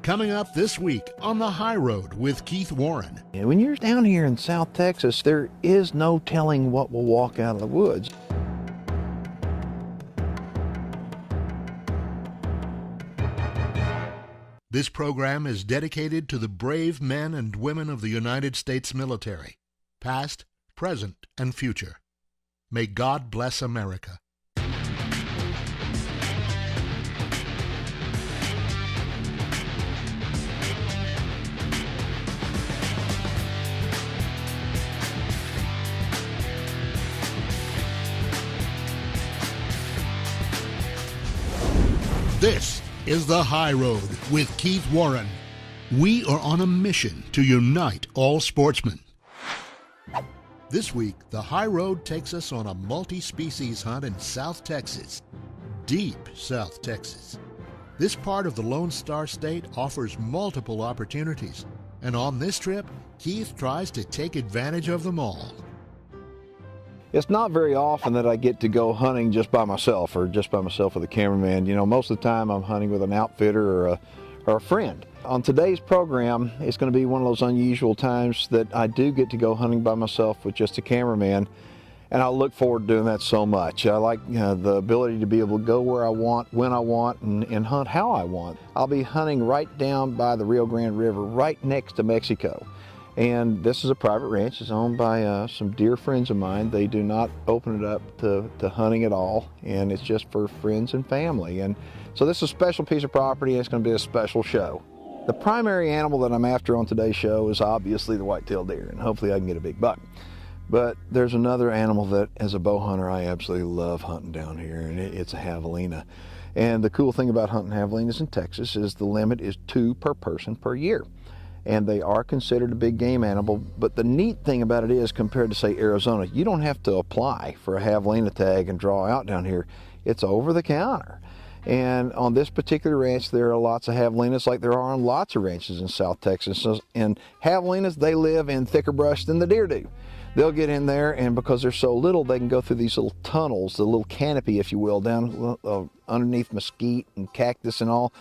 Coming up this week on The High Road with Keith Warren. When you're down here in South Texas, there is no telling what will walk out of the woods. This program is dedicated to the brave men and women of the United States military, past, present, and future. May God bless America. This is The High Road with Keith Warren. We are on a mission to unite all sportsmen. This week, The High Road takes us on a multi-species hunt in South Texas, deep South Texas. This part of the Lone Star State offers multiple opportunities, and on this trip, Keith tries to take advantage of them all. It's not very often that I get to go hunting just by myself or just by myself with a cameraman. You know, most of the time I'm hunting with an outfitter or a friend. On today's program, it's going to be one of those unusual times that I do get to go hunting by myself with just a cameraman, and I look forward to doing that so much. I like the ability to be able to go where I want, when I want, and hunt how I want. I'll be hunting right down by the Rio Grande River, right next to Mexico. And this is a private ranch. It's owned by some dear friends of mine. They do not open it up to hunting at all, and it's just for friends and family. And so this is a special piece of property, and it's going to be a special show. The primary animal that I'm after on today's show is obviously the white-tailed deer, and hopefully I can get a big buck. But there's another animal that, as a bow hunter, I absolutely love hunting down here, and it's a javelina. And the cool thing about hunting javelinas in Texas is the limit is 2 per person per year. And they are considered a big game animal, but the neat thing about it is, compared to, say, Arizona, you don't have to apply for a javelina tag and draw out down here. It's over the counter. And on this particular ranch, there are lots of javelinas, like there are on lots of ranches in South Texas. And javelinas, they live in thicker brush than the deer do. They'll get in there, and because they're so little, they can go through these little tunnels, the little canopy, if you will, down underneath mesquite and cactus and all.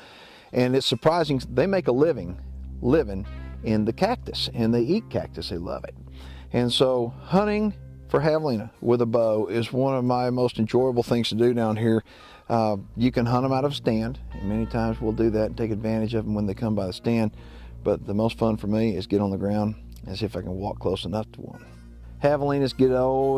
And it's surprising, they make a living in the cactus, and they eat cactus. They love it. And so hunting for javelina with a bow is one of my most enjoyable things to do down here. You can hunt them out of a stand, and many times we'll do that and take advantage of them when they come by the stand. But the most fun for me is get on the ground and see if I can walk close enough to one. Javelinas get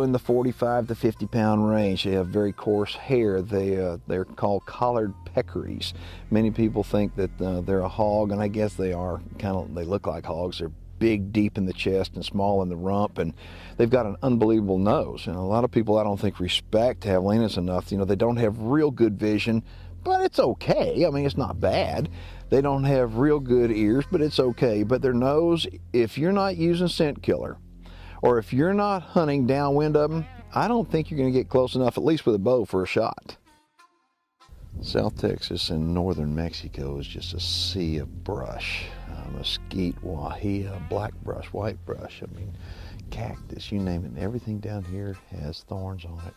in the 45 to 50 pound range. They have very coarse hair. They're called collared peccaries. Many people think that they're a hog, and I guess they are. They look like hogs. They're big, deep in the chest and small in the rump, and they've got an unbelievable nose. And a lot of people, I don't think, respect javelinas enough. You know, they don't have real good vision, but it's okay. I mean, it's not bad. They don't have real good ears, but it's okay. But their nose, if you're not using scent killer, or if you're not hunting downwind of them, I don't think you're going to get close enough, at least with a bow, for a shot. South Texas and northern Mexico is just a sea of brush. Mesquite, wahia, black brush, white brush, I mean, cactus, you name it. Everything down here has thorns on it.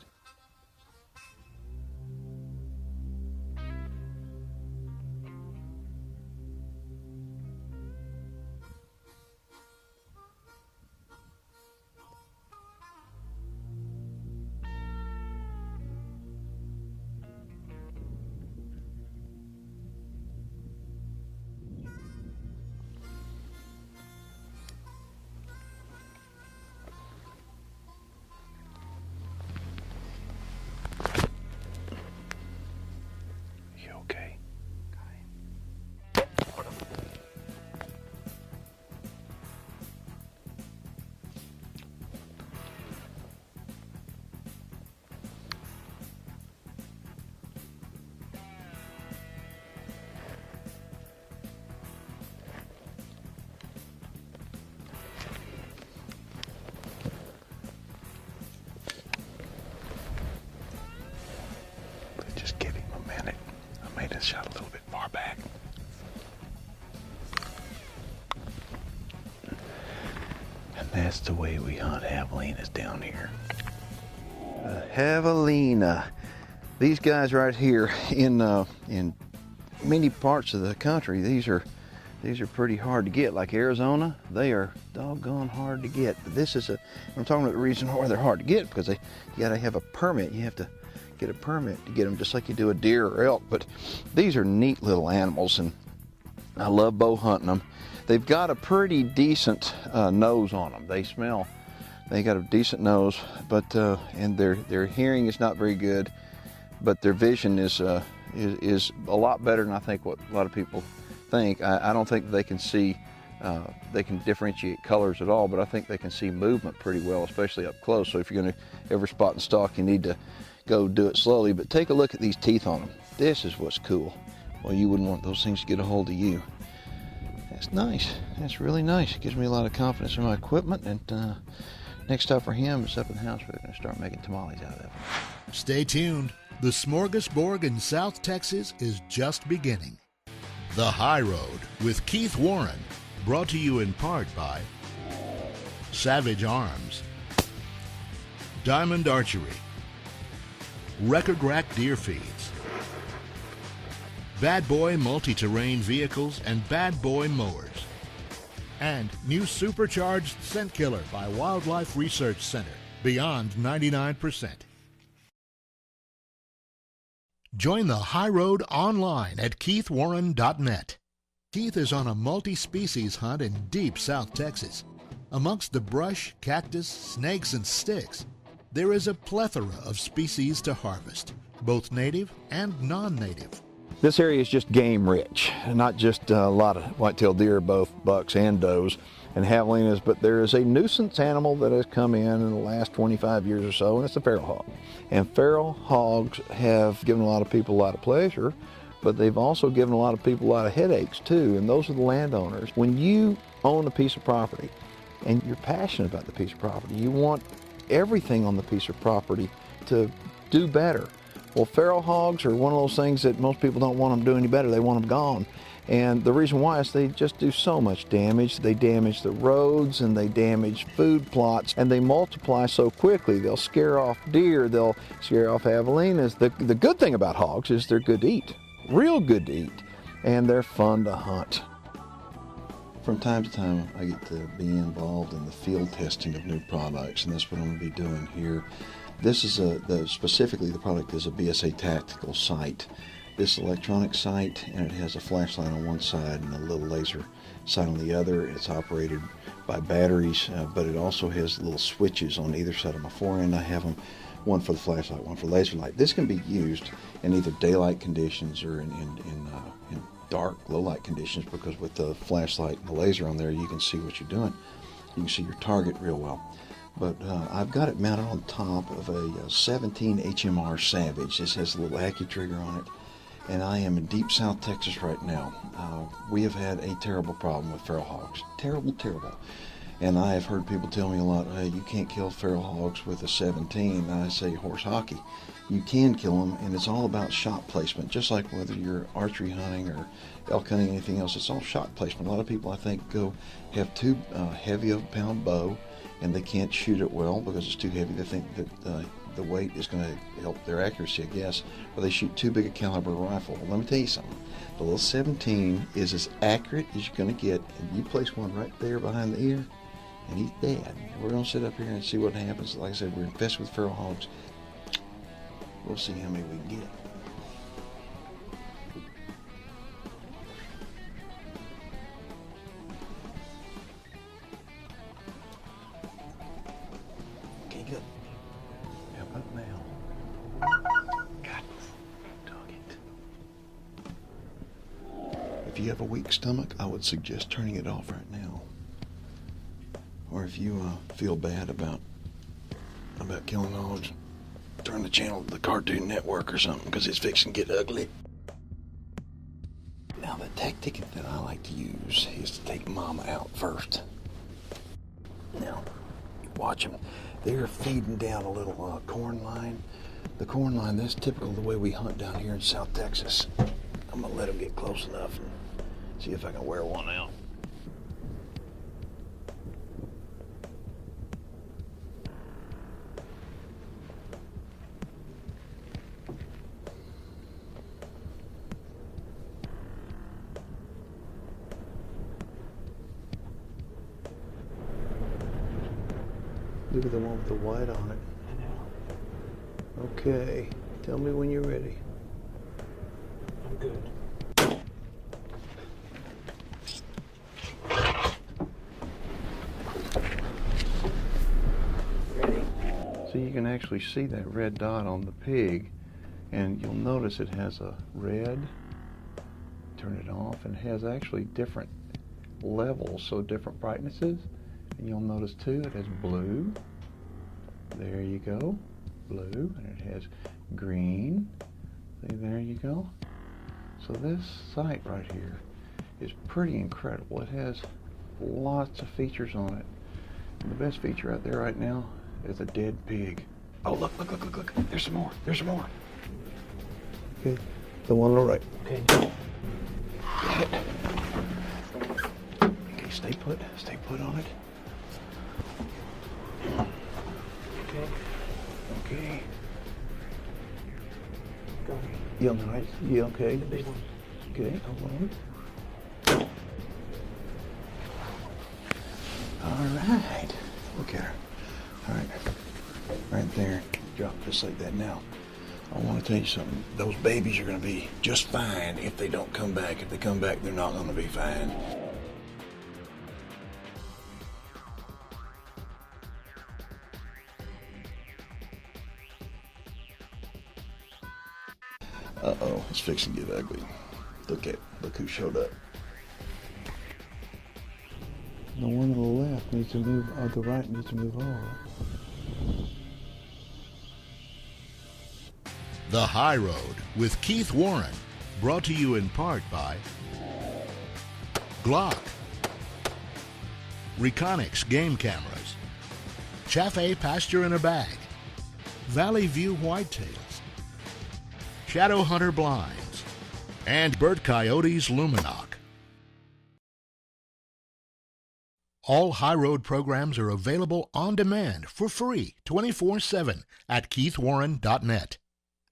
Shot a little bit far back. And that's the way we hunt javelinas down here. Javelina. These guys right here in many parts of the country, these are These are pretty hard to get. Like Arizona, they are doggone hard to get. But this is I'm talking about the reason why they're hard to get, because you gotta have a permit. You have to get a permit to get them, just like you do a deer or elk. But these are neat little animals, and I love bow hunting them. They've got a pretty decent nose on them. They got a decent nose, but and their hearing is not very good, but their vision is a lot better than I think what a lot of people think. I don't think they can see, they can differentiate colors at all, but I think they can see movement pretty well, especially up close. So if you're going to ever spot and stalk, you need to go do it slowly. But take a look at these teeth on them. This is what's cool. Well, you wouldn't want those things to get a hold of you. That's nice. That's really nice. It gives me a lot of confidence in my equipment. And next stop for him is up in the house. We're going to start making tamales out of it. Stay tuned. The Smorgasborg in South Texas is just beginning. The High Road with Keith Warren, brought to you in part by Savage Arms, Diamond Archery, Record Rack Deer Feeds, Bad Boy Multi-Terrain Vehicles and Bad Boy Mowers, and new supercharged scent killer by Wildlife Research Center, Beyond 99%. Join the High Road online at keithwarren.net. Keith is on a multi-species hunt in deep South Texas. Amongst the brush, cactus, snakes, and sticks, there is a plethora of species to harvest, both native and non-native. This area is just game rich, not just a lot of white-tailed deer, both bucks and does, and javelinas, but there is a nuisance animal that has come in the last 25 years or so, and it's the feral hog. And feral hogs have given a lot of people a lot of pleasure, but they've also given a lot of people a lot of headaches too, and those are the landowners. When you own a piece of property and you're passionate about the piece of property, you want everything on the piece of property to do better. Well, feral hogs are one of those things that most people don't want them to do any better. They want them gone. And the reason why is they just do so much damage. They damage the roads and they damage food plots, and they multiply so quickly. They'll scare off deer, they'll scare off javelinas. The good thing about hogs is they're good to eat, real good to eat, and they're fun to hunt. From time to time, I get to be involved in the field testing of new products, and that's what I'm going to be doing here. This is specifically the product is a BSA tactical sight. This electronic sight, and it has a flashlight on one side and a little laser sight on the other. It's operated by batteries, but it also has little switches on either side of my forend. I have them, one for the flashlight, one for laser light. This can be used in either daylight conditions or in dark, low light conditions, because with the flashlight and the laser on there, you can see what you're doing. You can see your target real well. But I've got it mounted on top of a 17 HMR Savage. This has a little AccuTrigger on it. And I am in deep South Texas right now. We have had a terrible problem with feral hogs. Terrible, terrible. And I have heard people tell me a lot, hey, you can't kill feral hogs with a 17. And I say horse hockey. You can kill them, and it's all about shot placement. Just like whether you're archery hunting or elk hunting, anything else, it's all shot placement. A lot of people, I think, have too heavy of a pound bow, and they can't shoot it well because it's too heavy. They think that the weight is going to help their accuracy, I guess, or they shoot too big a caliber rifle. Well, let me tell you something. The little 17 is as accurate as you're going to get, and you place one right there behind the ear, and he's dead. We're going to sit up here and see what happens. Like I said, we're infested with feral hogs. We'll see how many we can get. Okay, good. How about now? God, dog it. If you have a weak stomach, I would suggest turning it off right now. Or if you feel bad about killing hogs, turn the channel to the Cartoon Network or something, because it's fixing to get ugly. Now, the tactic that I like to use is to take Mama out first. Now, watch them. They're feeding down a little corn line. The corn line, that's typical of the way we hunt down here in South Texas. I'm going to let them get close enough and see if I can wear one out. Look at the one with the white on it. Okay, tell me when you're ready. I'm good. Ready? So you can actually see that red dot on the pig, and you'll notice it has a red. Turn it off, and it has actually different levels, so different brightnesses. And you'll notice too, it has blue. There you go, blue, and it has green. See, there you go. So this sight right here is pretty incredible. It has lots of features on it. And the best feature out there right now is a dead pig. Oh, look, look, look, look, look. There's some more. There's some more. Okay, the one on the right. Okay. Okay, stay put on it. Okay. Okay. Go. Yeah, nice. Yeah, okay. The big one. Okay, hold on. All right. Look at her. All right. Right there. Drop just like that. Now, I want to tell you something. Those babies are going to be just fine if they don't come back. If they come back, they're not going to be fine. Uh-oh, it's fixing to get ugly. Look who showed up. The one on the left needs to move, or the right needs to move over. The High Road with Keith Warren, brought to you in part by Glock, Reconyx Game Cameras, Chaffee Pasture in a Bag, Valley View Whitetails, Shadow Hunter Blinds, and Burt Coyote's Luminoc. All High Road programs are available on demand for free 24/7 at keithwarren.net.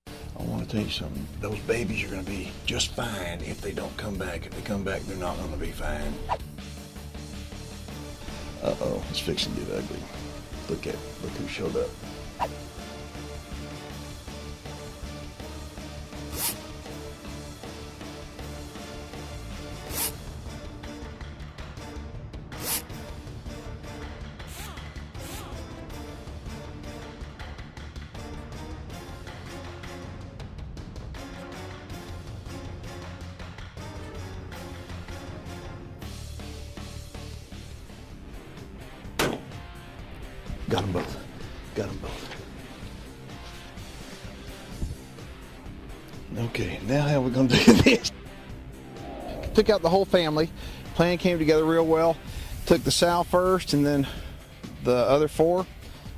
I want to tell you something. Those babies are going to be just fine if they don't come back. If they come back, they're not going to be fine. Uh-oh, it's fixing to get ugly. Look who showed up. Got them both. Got them both. Okay, now how are we going to do this? Took out the whole family. Plan came together real well. Took the sow first and then the other four.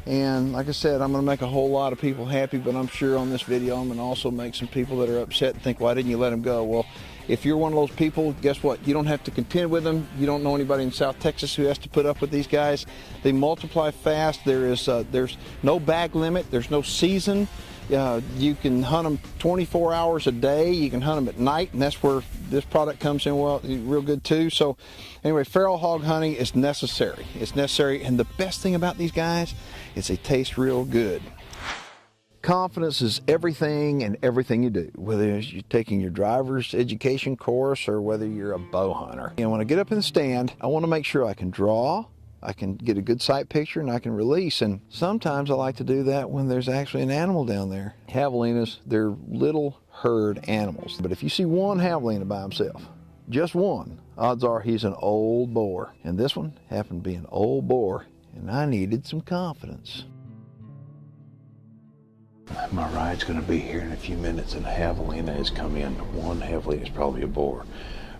And like I said, I'm going to make a whole lot of people happy, but I'm sure on this video I'm going to also make some people that are upset and think, why didn't you let them go? Well, if you're one of those people, guess what? You don't have to contend with them. You don't know anybody in South Texas who has to put up with these guys. They multiply fast. There's no bag limit. There's no season. You can hunt them 24 hours a day. You can hunt them at night, and that's where this product comes in well, real good too. So anyway, feral hog hunting is necessary. It's necessary, and the best thing about these guys is they taste real good. Confidence is everything and everything you do, whether you're taking your driver's education course or whether you're a bow hunter. And when I get up in the stand, I want to make sure I can draw, I can get a good sight picture, and I can release. And sometimes I like to do that when there's actually an animal down there. Javelinas, they're little herd animals. But if you see one javelina by himself, just one, odds are he's an old boar. And this one happened to be an old boar, and I needed some confidence. My ride's going to be here in a few minutes, and a javelina has come in. One javelina is probably a boar.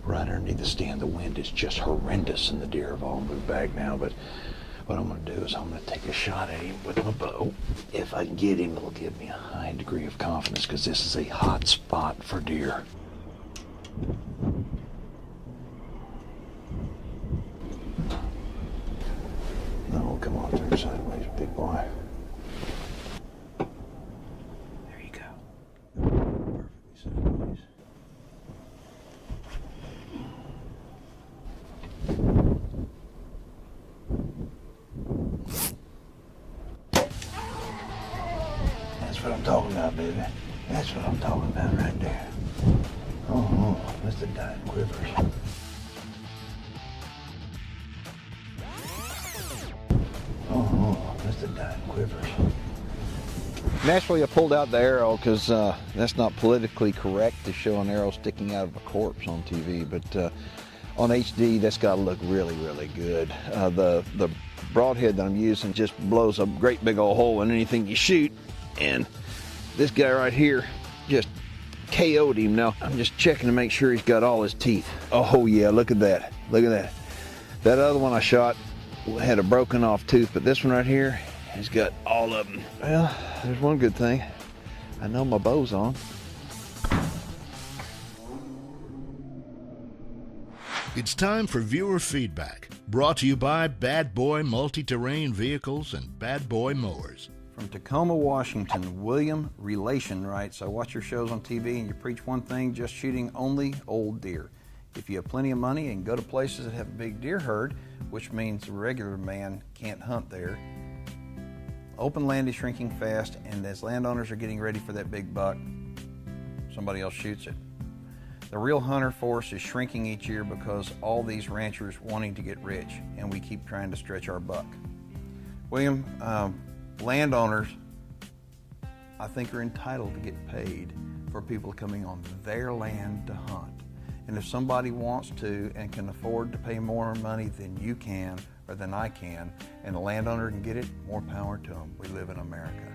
Right underneath the stand, the wind is just horrendous, and the deer have all moved back now. But what I'm going to do is I'm going to take a shot at him with my bow. If I can get him, it'll give me a high degree of confidence, because this is a hot spot for deer. No, come on, turn sideways, big boy. Perfectly sideways. That's what I'm talking about, baby. That's what I'm talking about right there. Oh, that's the dying quivers. Oh, that's the dying quivers. Naturally, I pulled out the arrow because that's not politically correct to show an arrow sticking out of a corpse on TV, but on HD, that's got to look really, really good. The broadhead that I'm using just blows a great big old hole in anything you shoot, and this guy right here just KO'd him. Now, I'm just checking to make sure he's got all his teeth. Oh yeah, look at that. Look at that. That other one I shot had a broken off tooth, but this one right here, he's got all of them. Well, there's one good thing. I know my bow's on. It's time for viewer feedback, brought to you by Bad Boy Multi-Terrain Vehicles and Bad Boy Mowers. From Tacoma, Washington, William Relation writes, I watch your shows on TV and you preach one thing, just shooting only old deer. If you have plenty of money and go to places that have a big deer herd, which means a regular man can't hunt there, open land is shrinking fast, and as landowners are getting ready for that big buck, somebody else shoots it. The real hunter force is shrinking each year because all these ranchers wanting to get rich, and we keep trying to stretch our buck. William, landowners, I think, are entitled to get paid for people coming on their land to hunt. And if somebody wants to and can afford to pay more money than you can or than I can, and the landowner can get it, more power to them. We live in America.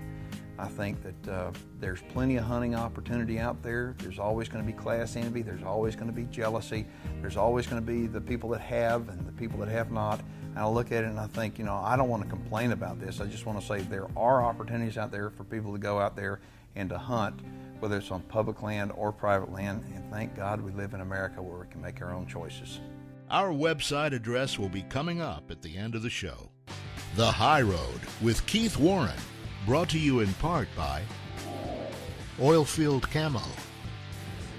I think that there's plenty of hunting opportunity out there. There's always going to be class envy. There's always going to be jealousy. There's always going to be the people that have and the people that have not. And I look at it and I think, you know, I don't want to complain about this. I just want to say there are opportunities out there for people to go out there and to hunt, whether it's on public land or private land. And thank God we live in America where we can make our own choices. Our website address will be coming up at the end of the show. The High Road with Keith Warren, brought to you in part by Oilfield Camo,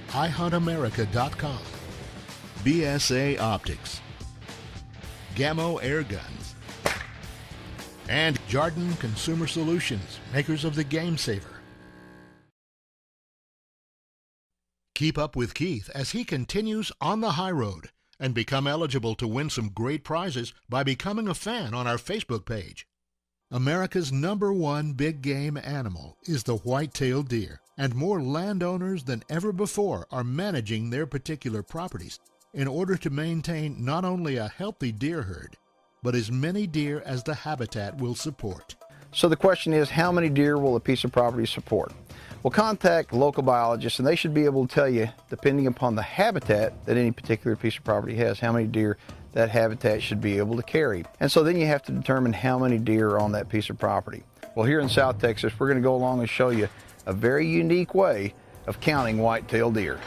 iHuntAmerica.com, BSA Optics, Gamo Air Guns, and Jardin Consumer Solutions, makers of the Game Saver. Keep up with Keith as he continues on the high road and become eligible to win some great prizes by becoming a fan on our Facebook page. America's #1 big game animal is the white-tailed deer, and more landowners than ever before are managing their particular properties in order to maintain not only a healthy deer herd, but as many deer as the habitat will support. So the question is, how many deer will a piece of property support? Well, contact local biologists and they should be able to tell you, depending upon the habitat that any particular piece of property has, how many deer that habitat should be able to carry. And so then you have to determine how many deer are on that piece of property. Well, here in South Texas, we're going to go along and show you a very unique way of counting white-tailed deer.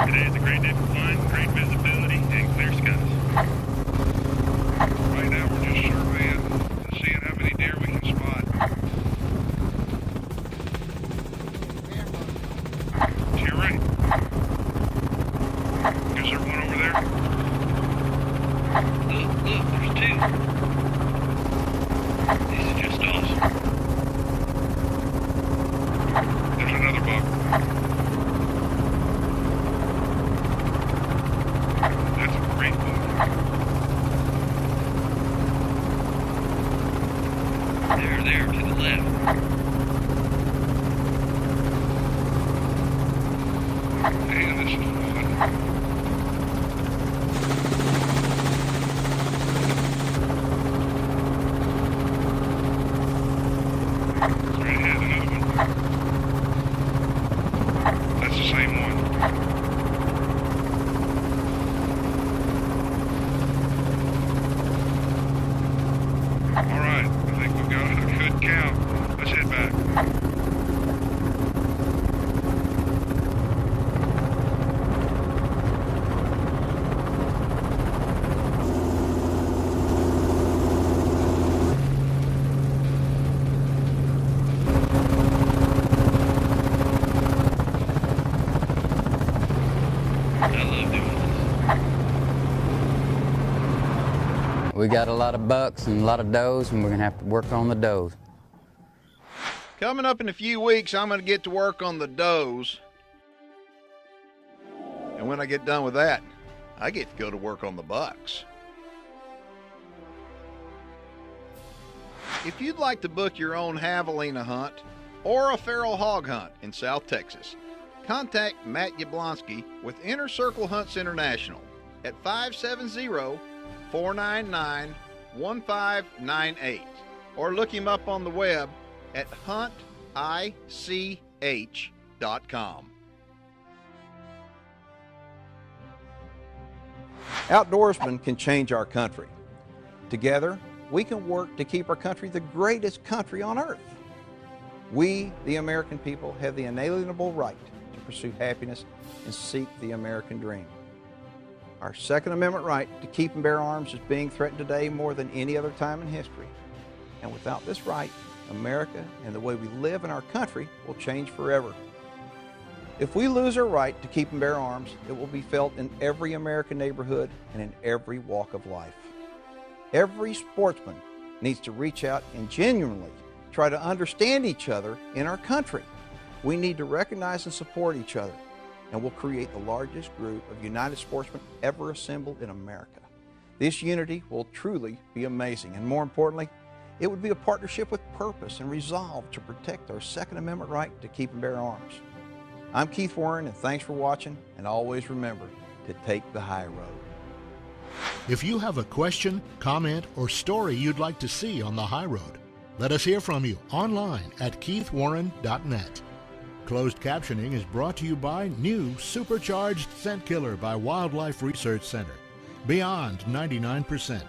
Today is a great day for fun, great visibility, and clear skies. Right now we're just surveying and seeing how many deer we can spot. To your right. Is there one over there? Look, there's two. This is just awesome. There's another buck. That's a great buck. There, to the left. Man, this is fun. Straight ahead, another one. That's the same one. All right, I think we've got a good count. Let's head back. We got a lot of bucks and a lot of does, and we're going to have to work on the does. Coming up in a few weeks, I'm going to get to work on the does. And when I get done with that, I get to go to work on the bucks. If you'd like to book your own javelina hunt or a feral hog hunt in South Texas, contact Matt Yablonsky with Inner Circle Hunts International at 570-499-1598 or look him up on the web at huntic.com. Outdoorsmen can change our country. Together, we can work to keep our country the greatest country on earth. We, the American people, have the inalienable right to pursue happiness and seek the American dream. Our Second Amendment right to keep and bear arms is being threatened today more than any other time in history. And without this right, America and the way we live in our country will change forever. If we lose our right to keep and bear arms, it will be felt in every American neighborhood and in every walk of life. Every sportsman needs to reach out and genuinely try to understand each other in our country. We need to recognize and support each other, and we'll create the largest group of united sportsmen ever assembled in America. This unity will truly be amazing, and more importantly, it would be a partnership with purpose and resolve to protect our Second Amendment right to keep and bear arms. I'm Keith Warren, and thanks for watching, and always remember to take the high road. If you have a question, comment, or story you'd like to see on the High Road, let us hear from you online at keithwarren.net. Closed captioning is brought to you by new Supercharged Scent Killer by Wildlife Research Center. Beyond 99%.